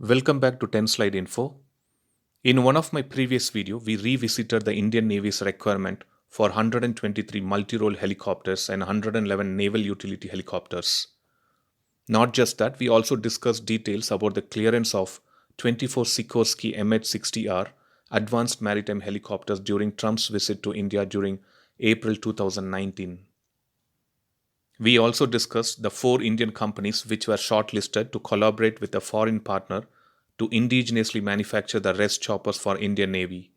Welcome back to 10 Slide Info. In one of my previous video, we revisited the Indian Navy's requirement for 123 multi-role helicopters and 111 naval utility helicopters. Not just that, we also discussed details about the clearance of 24 Sikorsky MH-60R advanced maritime helicopters during Trump's visit to India during April 2019. We also discussed the 4 Indian companies which were shortlisted to collaborate with a foreign partner to indigenously manufacture the RES choppers for Indian Navy.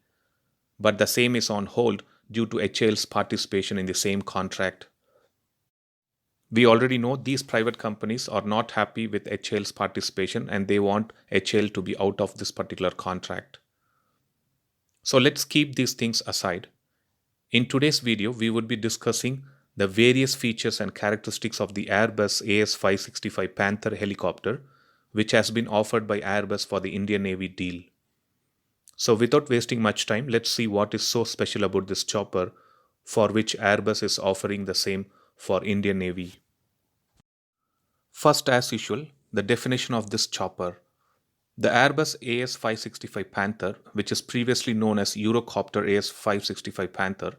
But the same is on hold due to HAL's participation in the same contract. We already know these private companies are not happy with HAL's participation and they want HAL to be out of this particular contract. So let's keep these things aside. In today's video, we would be discussing the various features and characteristics of the Airbus AS565 Panther helicopter, which has been offered by Airbus for the Indian Navy deal. So without wasting much time, let's see what is so special about this chopper for which Airbus is offering the same for Indian Navy. First, as usual, the definition of this chopper. The Airbus AS565 Panther, which is previously known as Eurocopter AS565 Panther,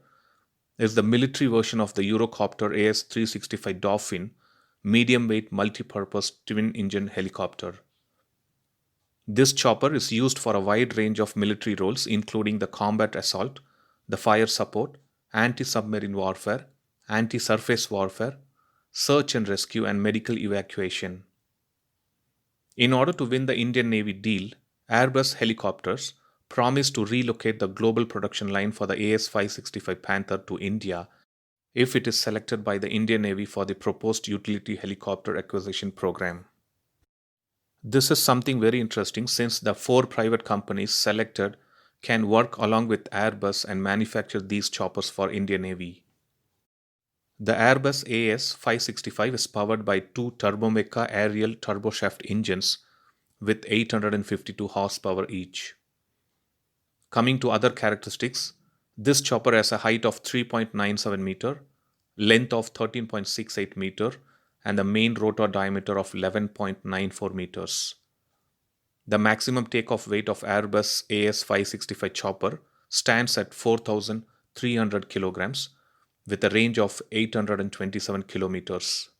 is the military version of the Eurocopter AS365 Dolphin medium-weight multi-purpose twin-engine helicopter. This chopper is used for a wide range of military roles including the combat assault, the fire support, anti-submarine warfare, anti-surface warfare, search and rescue and medical evacuation. In order to win the Indian Navy deal, Airbus Helicopters promised to relocate the global production line for the AS565 Panther to India if it is selected by the Indian Navy for the proposed utility helicopter acquisition program. This is something very interesting since the 4 private companies selected can work along with Airbus and manufacture these choppers for Indian Navy. The Airbus AS565 is powered by 2 Turbomeca aerial turboshaft engines with 852 horsepower each. Coming to other characteristics, this chopper has a height of 3.97 meter, length of 13.68 meter, and the main rotor diameter of 11.94 meters. The maximum takeoff weight of Airbus AS565 chopper stands at 4,300 kilograms with a range of 827 kilometers.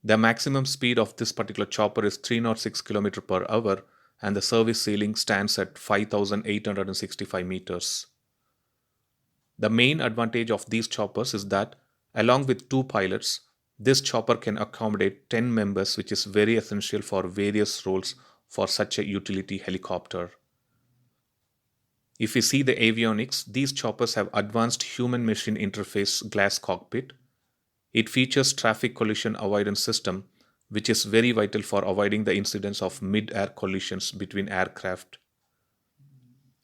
The maximum speed of this particular chopper is 306 km per hour and the service ceiling stands at 5,865 meters. The main advantage of these choppers is that, along with 2 pilots, this chopper can accommodate 10 members, which is very essential for various roles for such a utility helicopter. If you see the avionics, these choppers have advanced human-machine interface glass cockpit. It features traffic collision avoidance system, which is very vital for avoiding the incidence of mid-air collisions between aircraft.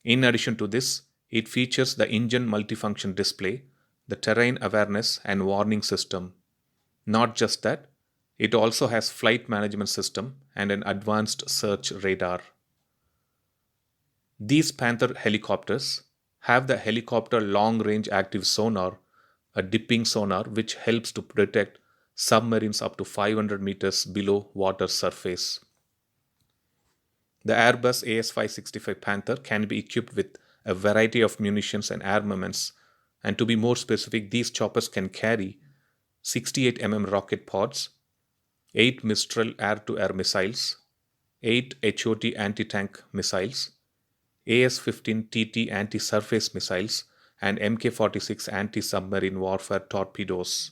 In addition to this, it features the engine multifunction display, the terrain awareness and warning system. Not just that, it also has flight management system and an advanced search radar. These Panther helicopters have the helicopter long-range active sonar, a dipping sonar which helps to detect submarines up to 500 meters below water surface. The Airbus AS565 Panther can be equipped with a variety of munitions and armaments, and to be more specific, these choppers can carry 68 rocket pods, 8 Mistral air-to-air missiles, 8 HOT anti-tank missiles, AS-15TT anti-surface missiles, and Mk-46 anti-submarine warfare torpedoes.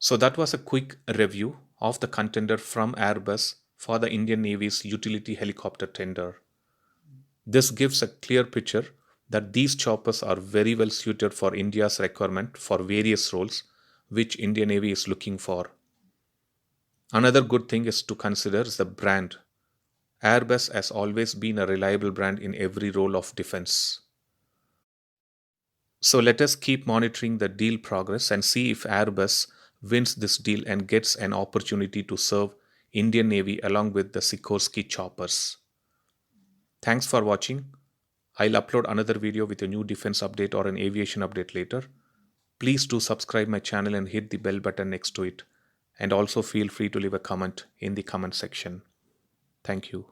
So that was a quick review of the contender from Airbus for the Indian Navy's utility helicopter tender. This gives a clear picture that these choppers are very well suited for India's requirement for various roles which Indian Navy is looking for. Another good thing is to consider is the brand. Airbus has always been a reliable brand in every role of defense. So let us keep monitoring the deal progress and see if Airbus wins this deal and gets an opportunity to serve Indian Navy along with the Sikorsky choppers. Thanks for watching. I'll upload another video with a new defense update or an aviation update later. Please do subscribe my channel and hit the bell button next to it. and also feel free to leave a comment in the comment section. Thank you.